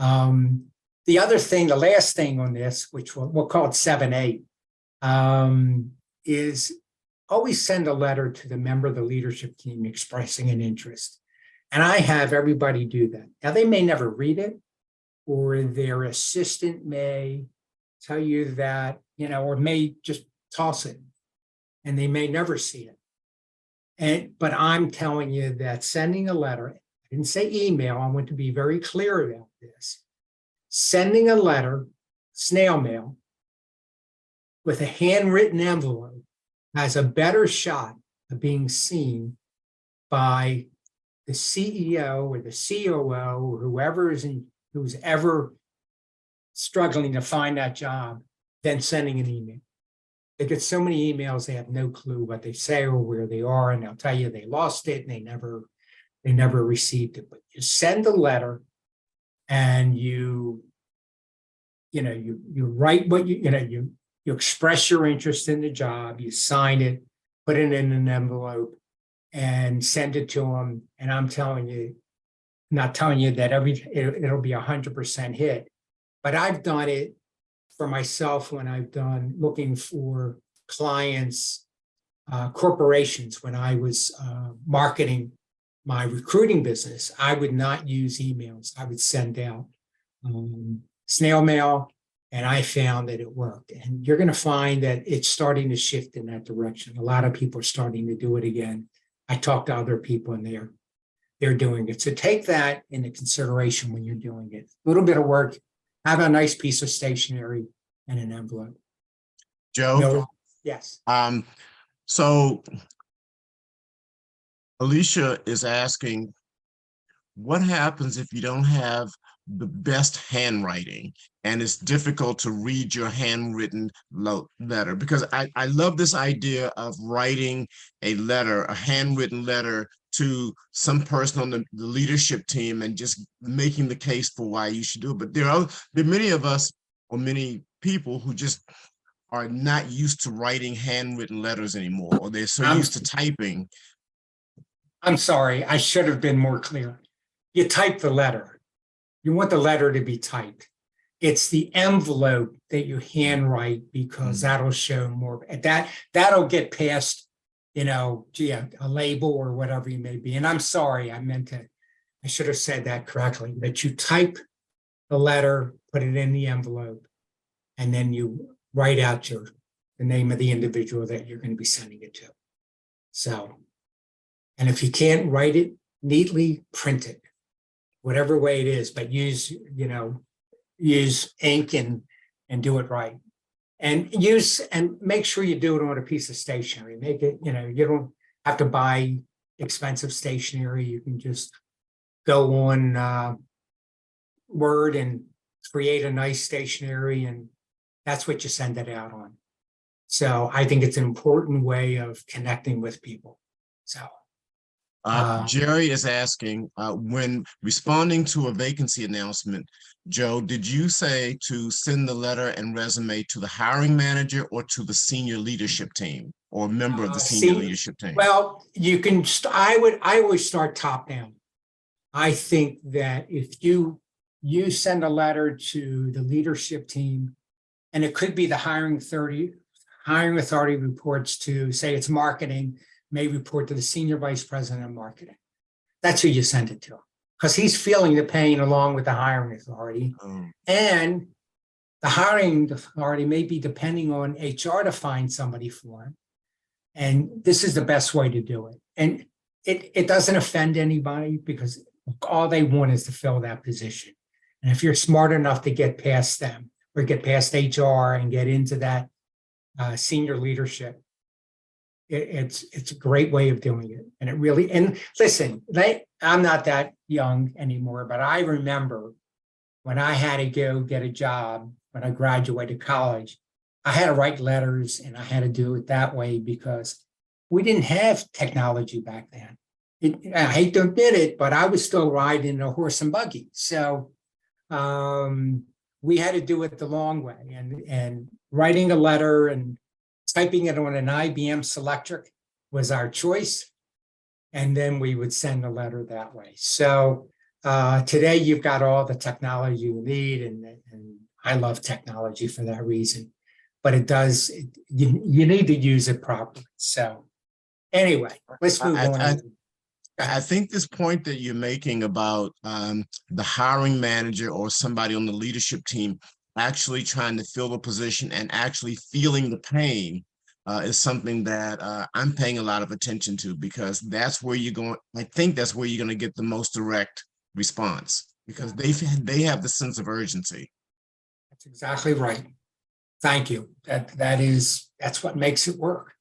The other thing, the last thing on this, which we'll call it 7A, is always send a letter to the member of the leadership team expressing an interest. And I have everybody do that. Now, they may never read it, or their assistant may tell you that, or may just toss it, and they may never see it. But I'm telling you that sending a letter, I didn't say email, I want to be very clear about this. Sending a letter, snail mail, with a handwritten envelope has a better shot of being seen by the CEO or the COO or who's ever struggling to find that job than sending an email. They get so many emails, they have no clue what they say or where they are, and they'll tell you they lost it and they never received it. But you send a letter and you write what you express your interest in the job, you sign it, put it in an envelope, and send it to them. And I'm telling you, not telling you that it'll be 100% hit, but I've done it for myself when I've done looking for clients, corporations. When I was marketing my recruiting business, I would not use emails. I would send out snail mail, and I found that it worked. And you're going to find that it's starting to shift in that direction. A lot of people are starting to do it again. I talk to other people, and they're doing it. So take that into consideration when you're doing it. A little bit of work, have a nice piece of stationery and an envelope. Joe? Yes. So Alicia is asking, what happens if you don't have the best handwriting and it's difficult to read your handwritten letter? Because I love this idea of writing a letter, a handwritten letter to some person on the leadership team and just making the case for why you should do it. But there are many of us, or many people, who just are not used to writing handwritten letters anymore, or they're so used to typing. I'm sorry, I should have been more clear. You type the letter. You want the letter to be typed. It's the envelope that you handwrite, because that'll show more. That'll get past, a label or whatever you may be. And I'm sorry, I should have said that correctly, that you type the letter, put it in the envelope, and then you write out the name of the individual that you're going to be sending it to. So, and if you can't write it neatly, print it, whatever way it is, but use ink and do it right. And make sure you do it on a piece of stationery. Make it, you don't have to buy expensive stationery. You can just go on Word and create a nice stationery, and that's what you send it out on. So I think it's an important way of connecting with people. So Jerry is asking, when responding to a vacancy announcement, Joe, did you say to send the letter and resume to the hiring manager or to the senior leadership team or member of the senior leadership team? Well, you can. I always start top down. I think that if you send a letter to the leadership team, and it could be the hiring authority reports to, say it's marketing, may report to the senior vice president of marketing. That's who you send it to, because he's feeling the pain along with the hiring authority. And the hiring authority may be depending on HR to find somebody for him. And this is the best way to do it. And it doesn't offend anybody, because all they want is to fill that position. And if you're smart enough to get past them, or get past HR and get into that senior leadership, it's a great way of doing it. And it really, and listen, I'm not that young anymore, but I remember when I had to go get a job when I graduated college, I had to write letters, and I had to do it that way because we didn't have technology back then. I hate to admit it, but I was still riding a horse and buggy. So we had to do it the long way, and writing a letter and typing it on an IBM Selectric was our choice. And then we would send a letter that way. So Today, you've got all the technology you need, and I love technology for that reason. But you need to use it properly. So anyway, let's move on. I think this point that you're making about the hiring manager or somebody on the leadership team actually trying to fill the position and actually feeling the pain is something that I'm paying a lot of attention to, because that's where you're going. I think that's where you're going to get the most direct response, because they have the sense of urgency. That's exactly right. Thank you. That's what makes it work.